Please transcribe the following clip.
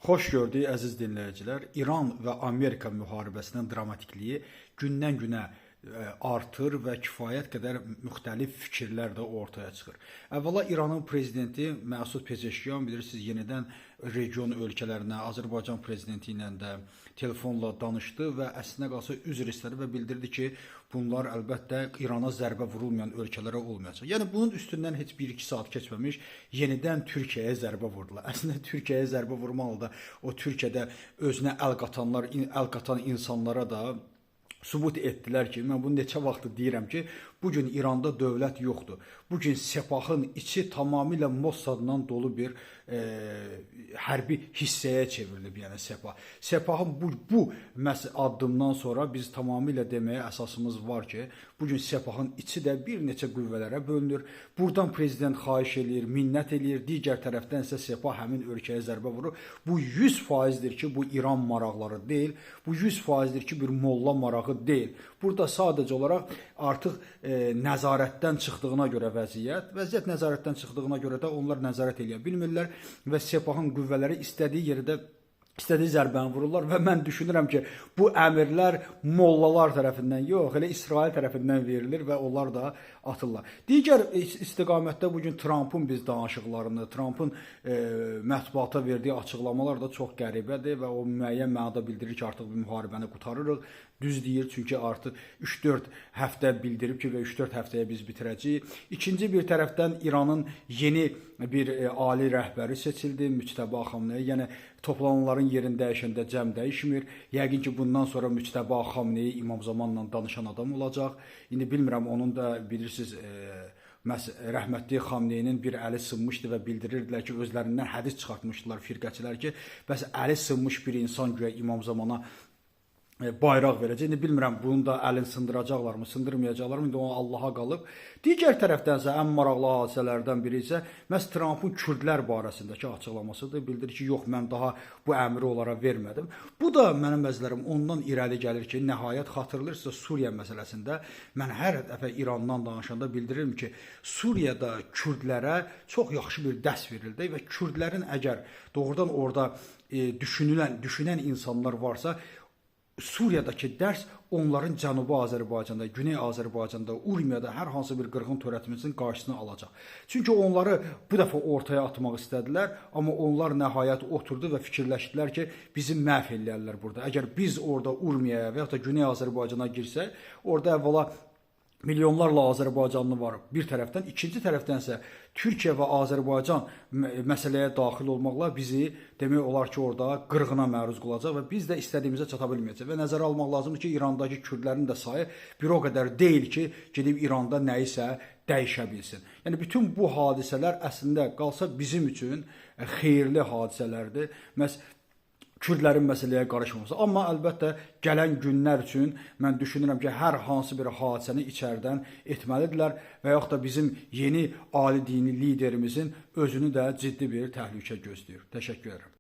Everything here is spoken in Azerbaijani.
Xoş gördük əziz dinləyicilər. İran və Amerika müharibəsinin dramatikliyi gündən-günə artır və kifayət qədər müxtəlif fikirlər də ortaya çıxır. Əvvəla İranın prezidenti Məsud Pezeşkiyan bilirsiniz yenidən region ölkələrinə, Azərbaycan prezidenti ilə də telefonla danışdı və əslinə qalsa üzr istədi və bildirdi ki, bunlar əlbəttə İrana zərbə vurulmayan ölkələrə olmayacaq. Yəni bunun üstündən heç 1-2 saat keçməmiş yenidən Türkiyəyə zərbə vurdular. Əslində Türkiyəyə zərbə vurmalı da o Türkiyədə özünə əl qatan insanlara da sübut etdilər ki, mən bunu neçə vaxtdır deyirəm ki, bugün İranda dövlət yoxdur. Bugün Sepahın içi tamamilə Mossaddan dolu bir hərbi hissəyə çevrilib, yəni Sepah. Sepahın bu addımdan sonra biz tamamilə deməyə əsasımız var ki, bugün Sepahın içi də bir neçə qüvvələrə bölünür. Buradan prezident xahiş eləyir, minnət eləyir, digər tərəfdən isə Sepah həmin ölkəyə zərbə vurur. Bu 100%dir ki, bu İran maraqları deyil, bu 100%dir ki, bir molla marağı deyil. Burada sadəcə olaraq artıq nəzarətdən çıxdığına görə vəziyyət nəzarətdən çıxdığına görə də onlar nəzarət edə bilmirlər və Sepahın qüvvələri istədiyi yerdə istədiyi zərbəni vururlar və mən düşünürəm ki, bu əmirlər mollalar tərəfindən yox, elə İsrail tərəfindən verilir və onlar da atırlar. Digər istiqamətdə bugün Trumpın biz danışıqlarını, Trumpın mətbuata verdiyi açıqlamalar da çox qəribədir və o müəyyən mənada bildirir ki, artıq bu müharibəni qurtarırıq. Düz deyir, çünki artıq 3-4 həftə bildirib ki, və 3-4 həftəyə biz bitirəcəyik. İkinci bir tərəfdən İranın yeni bir ali rəhbəri seçildi, Müçtəba Xamneyi. Yəni toplananların yerini dəyişəndə cəm dəyişmir. Yəqin ki, bundan sonra Müçtəba Xamneyi İmam Zamanla danışan adam olacaq. İndi bilmirəm, onun da bilirsiniz, rəhmətli Xamneyinin bir əli sınmışdı və bildirirdilər ki, özlərindən hədis çıxartmışdılar firqəçilər ki, bəs əli sınmış bir insan güya İmam Zamana bayraq verəcək. İndi bilmirəm, bunu da əlin sındıracaqlarmı, sındırmayacaqlarmı, indi o Allaha qalıb. Digər tərəfdənsə ən maraqlı hadisələrdən biri isə məhz Trumpın kürdlər barəsindəki açıqlamasıdır. Bildirir ki, yox, mən daha bu əmri onlara vermədim. Bu da mənim məzlərim ondan irəli gəlir ki, nəhayət xatırlayırsınızsa Suriya məsələsində mən hər dəfə İrandan danışanda bildirirəm ki, Suriyada kürdlərə çox yaxşı bir dərs verildi və kürdlərin əgər doğrudan orada düşünən insanlar varsa, Suriyadakı dərs onların Cənubi Azərbaycanda, Güney Azərbaycanda, Urmiyada hər hansı bir qırğın törətməsinin qarşısını alacaq. Çünki onları bu dəfə ortaya atmaq istədilər, amma onlar nəhayət oturdu və fikirləşdilər ki, bizi məhv eləyərlər burada. Əgər biz orada Urmiyaya və ya da Güney Azərbaycana girsək, orada əvvəla milyonlarla Azərbaycanlı var bir tərəfdən, ikinci tərəfdənsə Türkiyə və Azərbaycan məsələyə daxil olmaqla bizi demək olar ki, orada qırğına məruz qalacaq və biz də istədiyimizə çata bilməyəcək. Və nəzərə almaq lazımdır ki, İrandakı kürdlərin də sayı bir o qədər deyil ki, gedib İranda nəyisə dəyişə bilsin. Yəni bütün bu hadisələr əslində qalsa bizim üçün xeyirli hadisələrdir. Məhz kürdlərin məsələyə qarışmaması. Amma əlbəttə gələn günlər üçün mən düşünürəm ki, hər hansı bir hadisəni içəridən etməlidirlər və yaxud da bizim yeni ali dini liderimizin özünü də ciddi bir təhlükə gözləyir. Təşəkkür edirəm.